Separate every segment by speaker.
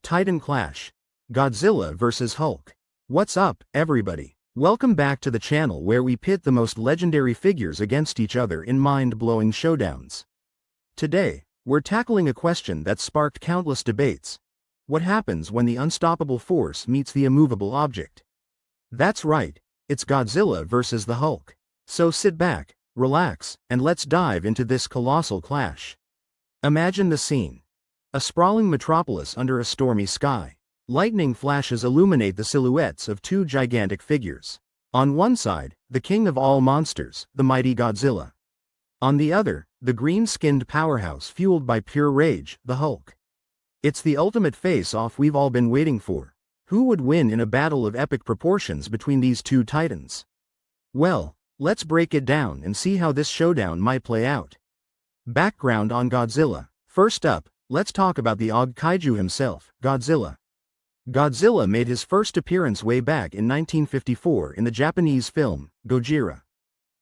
Speaker 1: Titan Clash. Godzilla vs. Hulk. What's up, everybody? Welcome back to the channel where we pit the most legendary figures against each other in mind-blowing showdowns. Today, we're tackling a question that sparked countless debates. What happens when the unstoppable force meets the immovable object? That's right, it's Godzilla versus the Hulk. So sit back, relax, and let's dive into this colossal clash. Imagine the scene. A sprawling metropolis under a stormy sky. Lightning flashes illuminate the silhouettes of two gigantic figures. On one side, the king of all monsters, the mighty Godzilla. On the other, the green-skinned powerhouse fueled by pure rage, the Hulk. It's the ultimate face-off we've all been waiting for. Who would win in a battle of epic proportions between these two titans? Well, let's break it down and see how this showdown might play out. Background on Godzilla. First up, let's talk about the Og Kaiju himself, Godzilla. Godzilla made his first appearance way back in 1954 in the Japanese film, Gojira.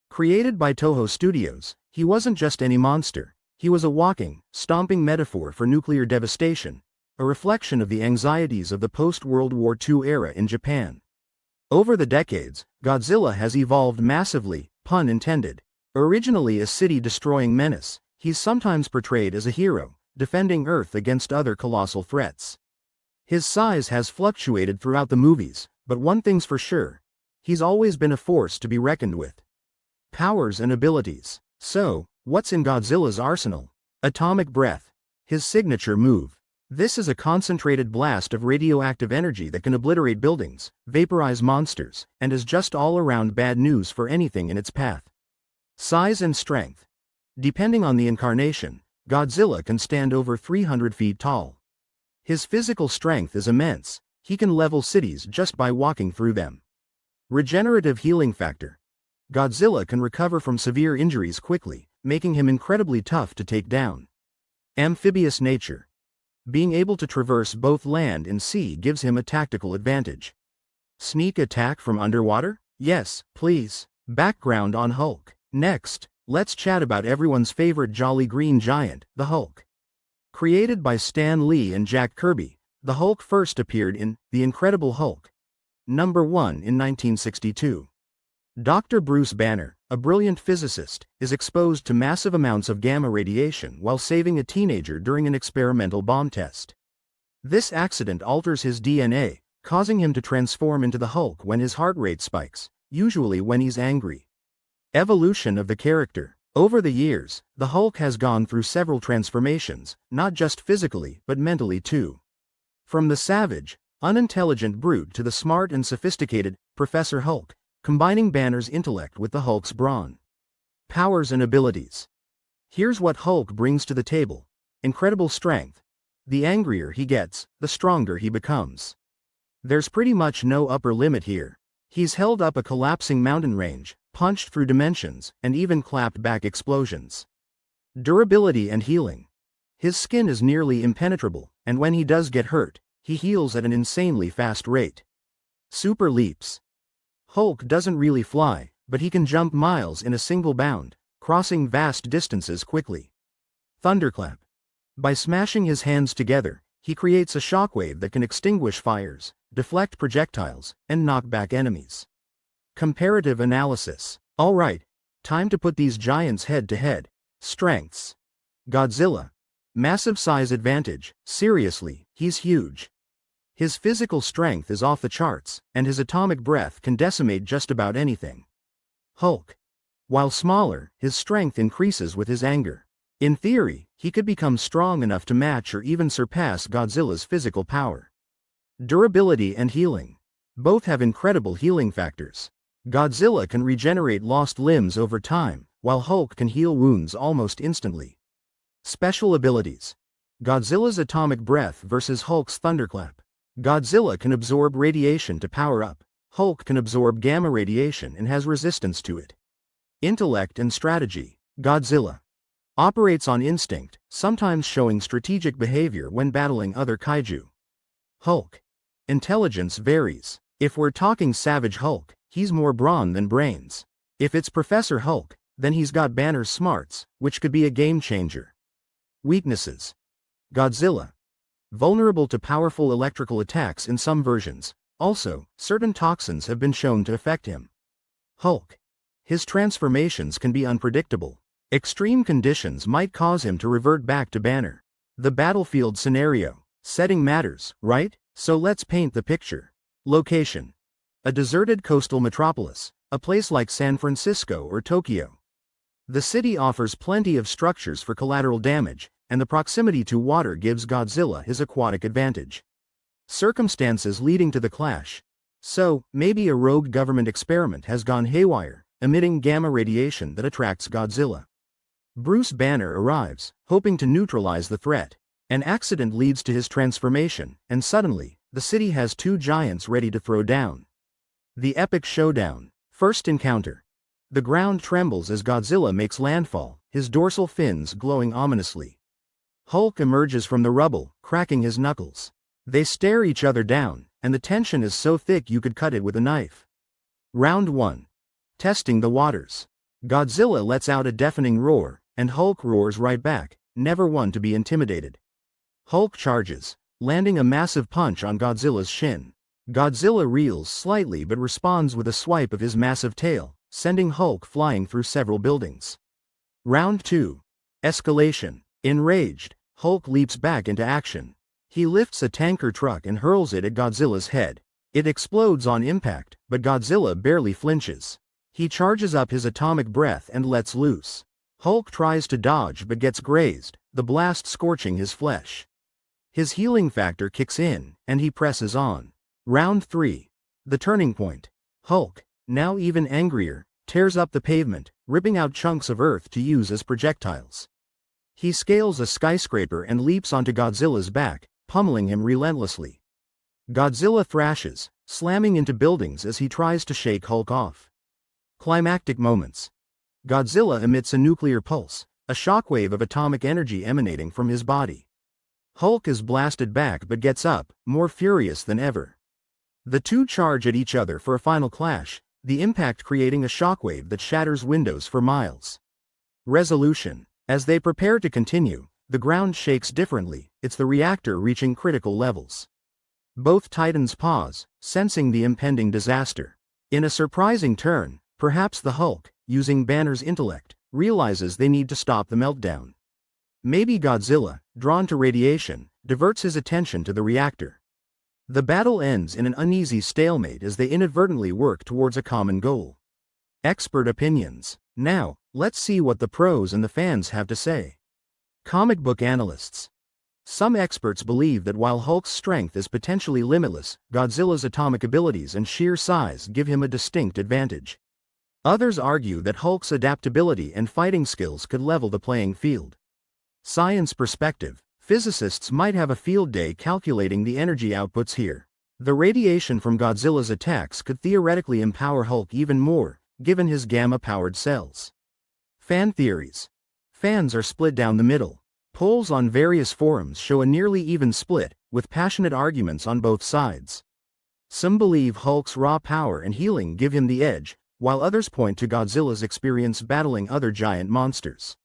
Speaker 1: Created by Toho Studios, he wasn't just any monster, he was a walking, stomping metaphor for nuclear devastation, a reflection of the anxieties of the post-World War II era in Japan. Over the decades, Godzilla has evolved massively, pun intended. Originally a city-destroying menace, he's sometimes portrayed as a hero, defending Earth against other colossal threats. His size has fluctuated throughout the movies, but one thing's for sure, he's always been a force to be reckoned with. Powers and abilities. So, what's in Godzilla's arsenal? Atomic breath. His signature move. This is a concentrated blast of radioactive energy that can obliterate buildings, vaporize monsters, and is just all-around bad news for anything in its path. Size and strength. Depending on the incarnation, Godzilla can stand over 300 feet tall. His physical strength is immense, he can level cities just by walking through them. Regenerative healing factor. Godzilla can recover from severe injuries quickly, making him incredibly tough to take down. Amphibious nature. Being able to traverse both land and sea gives him a tactical advantage. Sneak attack from underwater? Yes, please. Background on Hulk. Next, let's chat about everyone's favorite jolly green giant, the Hulk. Created by Stan Lee and Jack Kirby, the Hulk first appeared in The Incredible Hulk #1 in 1962. Dr. Bruce Banner, a brilliant physicist, is exposed to massive amounts of gamma radiation while saving a teenager during an experimental bomb test. This accident alters his DNA, causing him to transform into the Hulk when his heart rate spikes, usually when he's angry. Evolution of the character. Over the years, the Hulk has gone through several transformations, not just physically but mentally too. From the savage, unintelligent brute to the smart and sophisticated Professor Hulk, combining Banner's intellect with the Hulk's brawn. Powers and abilities. Here's what Hulk brings to the table. Incredible strength. The angrier he gets, the stronger he becomes. There's pretty much no upper limit here. He's held up a collapsing mountain range, punched through dimensions, and even clapped back explosions. Durability and healing. His skin is nearly impenetrable, and when he does get hurt, he heals at an insanely fast rate. Super leaps. Hulk doesn't really fly, but he can jump miles in a single bound, crossing vast distances quickly. Thunderclap. By smashing his hands together, he creates a shockwave that can extinguish fires, deflect projectiles, and knock back enemies. Comparative analysis. Alright, time to put these giants head to head. Strengths. Godzilla. Massive size advantage, seriously, he's huge. His physical strength is off the charts, and his atomic breath can decimate just about anything. Hulk. While smaller, his strength increases with his anger. In theory, he could become strong enough to match or even surpass Godzilla's physical power. Durability and healing. Both have incredible healing factors. Godzilla can regenerate lost limbs over time, while Hulk can heal wounds almost instantly. Special abilities. Godzilla's atomic breath versus Hulk's thunderclap. Godzilla can absorb radiation to power up, Hulk can absorb gamma radiation and has resistance to it. Intellect and strategy. Godzilla operates on instinct, sometimes showing strategic behavior when battling other kaiju. Hulk. Intelligence varies. If we're talking Savage Hulk, he's more brawn than brains. If it's Professor Hulk, then he's got Banner's smarts, which could be a game changer. Weaknesses. Godzilla. vulnerable to powerful electrical attacks in some versions. Also, certain toxins have been shown to affect him. Hulk. His transformations can be unpredictable. Extreme conditions might cause him to revert back to Banner. The battlefield scenario. Setting matters, right? So let's paint the picture. Location. A deserted coastal metropolis, a place like San Francisco or Tokyo. The city offers plenty of structures for collateral damage, and the proximity to water gives Godzilla his aquatic advantage. Circumstances leading to the clash. So, maybe a rogue government experiment has gone haywire, emitting gamma radiation that attracts Godzilla. Bruce Banner arrives, hoping to neutralize the threat. An accident leads to his transformation, and suddenly, the city has two giants ready to throw down. The epic showdown. First encounter. The ground trembles as Godzilla makes landfall, his dorsal fins glowing ominously. Hulk emerges from the rubble, cracking his knuckles. They stare each other down, and the tension is so thick you could cut it with a knife. Round 1. Testing the waters. Godzilla lets out a deafening roar, and Hulk roars right back, never one to be intimidated. Hulk charges, landing a massive punch on Godzilla's shin. Godzilla reels slightly but responds with a swipe of his massive tail, sending Hulk flying through several buildings. Round 2. Escalation. Enraged, Hulk leaps back into action. He lifts a tanker truck and hurls it at Godzilla's head. It explodes on impact, but Godzilla barely flinches. He charges up his atomic breath and lets loose. Hulk tries to dodge but gets grazed, the blast scorching his flesh. His healing factor kicks in, and he presses on. Round 3. The turning point. Hulk, now even angrier, tears up the pavement, ripping out chunks of earth to use as projectiles. He scales a skyscraper and leaps onto Godzilla's back, pummeling him relentlessly. Godzilla thrashes, slamming into buildings as he tries to shake Hulk off. Climactic moments. Godzilla emits a nuclear pulse, a shockwave of atomic energy emanating from his body. Hulk is blasted back but gets up, more furious than ever. The two charge at each other for a final clash, the impact creating a shockwave that shatters windows for miles. Resolution. As they prepare to continue, the ground shakes differently, it's the reactor reaching critical levels. Both Titans pause, sensing the impending disaster. In a surprising turn, perhaps the Hulk, using Banner's intellect, realizes they need to stop the meltdown. Maybe Godzilla, drawn to radiation, diverts his attention to the reactor. The battle ends in an uneasy stalemate as they inadvertently work towards a common goal. Expert opinions. Now, let's see what the pros and the fans have to say. Comic book analysts. Some experts believe that while Hulk's strength is potentially limitless, Godzilla's atomic abilities and sheer size give him a distinct advantage. Others argue that Hulk's adaptability and fighting skills could level the playing field. Science perspective. Physicists might have a field day calculating the energy outputs here. The radiation from Godzilla's attacks could theoretically empower Hulk even more, given his gamma-powered cells. Fan theories. Fans are split down the middle. Polls on various forums show a nearly even split, with passionate arguments on both sides. Some believe Hulk's raw power and healing give him the edge, while others point to Godzilla's experience battling other giant monsters.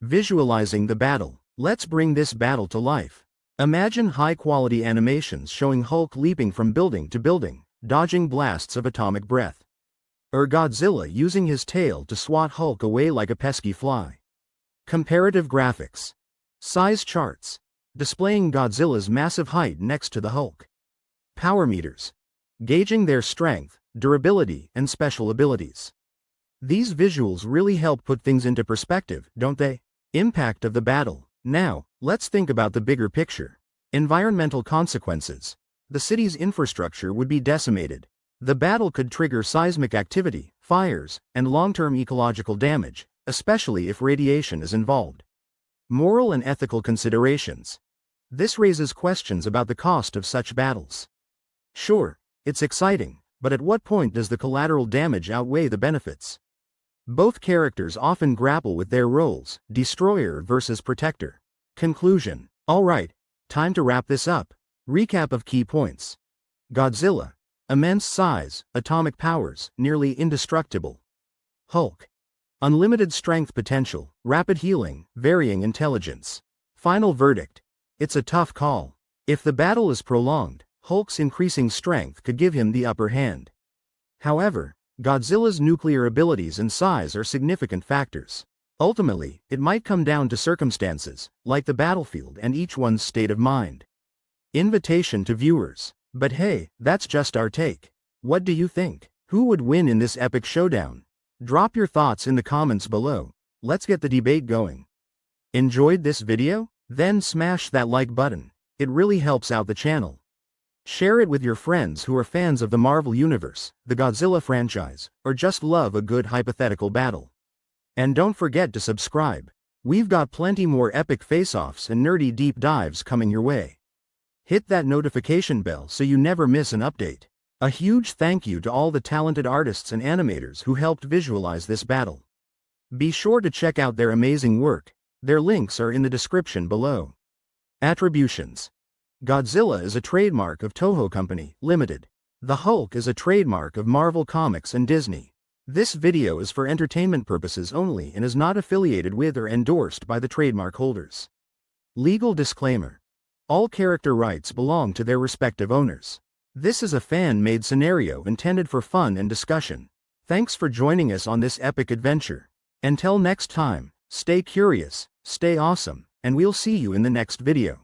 Speaker 1: Visualizing the battle. Let's bring this battle to life. Imagine high-quality animations showing Hulk leaping from building to building, dodging blasts of atomic breath. Or Godzilla using his tail to swat Hulk away like a pesky fly. Comparative graphics. Size charts. Displaying Godzilla's massive height next to the Hulk. Power meters. Gauging their strength, durability, and special abilities. These visuals really help put things into perspective, don't they? Impact of the battle. Now, let's think about the bigger picture. Environmental consequences. The city's infrastructure would be decimated. The battle could trigger seismic activity, fires, and long-term ecological damage, especially if radiation is involved. Moral and ethical considerations. This raises questions about the cost of such battles. Sure, it's exciting, but at what point does the collateral damage outweigh the benefits? Both characters often grapple with their roles, destroyer versus protector. Conclusion. Alright, time to wrap this up. Recap of key points. Godzilla. Immense size, atomic powers, nearly indestructible. Hulk. Unlimited strength potential, rapid healing, varying intelligence. Final verdict. It's a tough call. If the battle is prolonged, Hulk's increasing strength could give him the upper hand. However, Godzilla's nuclear abilities and size are significant factors. Ultimately, it might come down to circumstances, like the battlefield and each one's state of mind. Invitation to viewers. But hey, that's just our take. What do you think? Who would win in this epic showdown? Drop your thoughts in the comments below. Let's get the debate going. Enjoyed this video? Then smash that like button. It really helps out the channel. Share it with your friends who are fans of the Marvel Universe, the Godzilla franchise, or just love a good hypothetical battle. And don't forget to subscribe. We've got plenty more epic face-offs and nerdy deep dives coming your way. Hit that notification bell so you never miss an update. A huge thank you to all the talented artists and animators who helped visualize this battle. Be sure to check out their amazing work. Their links are in the description below. Attributions. Godzilla is a trademark of Toho Company, Limited. The Hulk is a trademark of Marvel Comics and Disney. This video is for entertainment purposes only and is not affiliated with or endorsed by the trademark holders. Legal disclaimer. All character rights belong to their respective owners. This is a fan-made scenario intended for fun and discussion. Thanks for joining us on this epic adventure. Until next time, stay curious, stay awesome, and we'll see you in the next video.